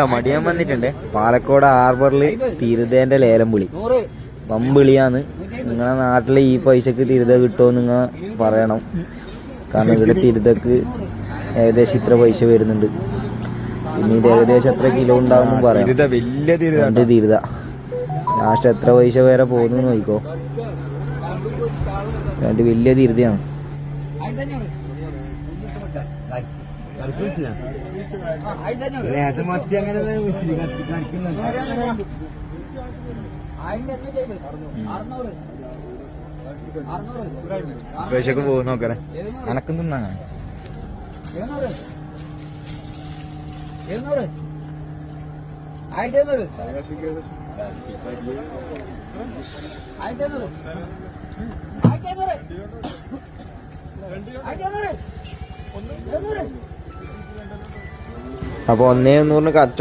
മടിയാൻ വന്നിട്ടുണ്ട്. പാലക്കോട് ഹാർബറിൽ തിരുതേന്റെ ലേലം വിളി പമ്പിളിയാന്ന്. നിങ്ങളെ നാട്ടിലെ ഈ പൈസക്ക് തിരുത കിട്ടുമോ നിങ്ങൾ പറയണം. കാരണം ഇവിടെ തിരുതക്ക് ഏകദേശം ഇത്ര പൈസ വരുന്നുണ്ട്. പിന്നെ ഇത് ഏകദേശം എത്ര കിലോ ഉണ്ടാവും പറയാം. രണ്ട് തിരുത ലാസ്റ്റ് എത്ര പൈസ വരെ പോകുന്നു നോക്കിക്കോ. രണ്ട് വലിയ തിരുതയാണ്. പൈസക്ക് പോകും നോക്കണേ. അനക്കും തിന്നാ അപ്പൊ 1,100 കച്ചവടം.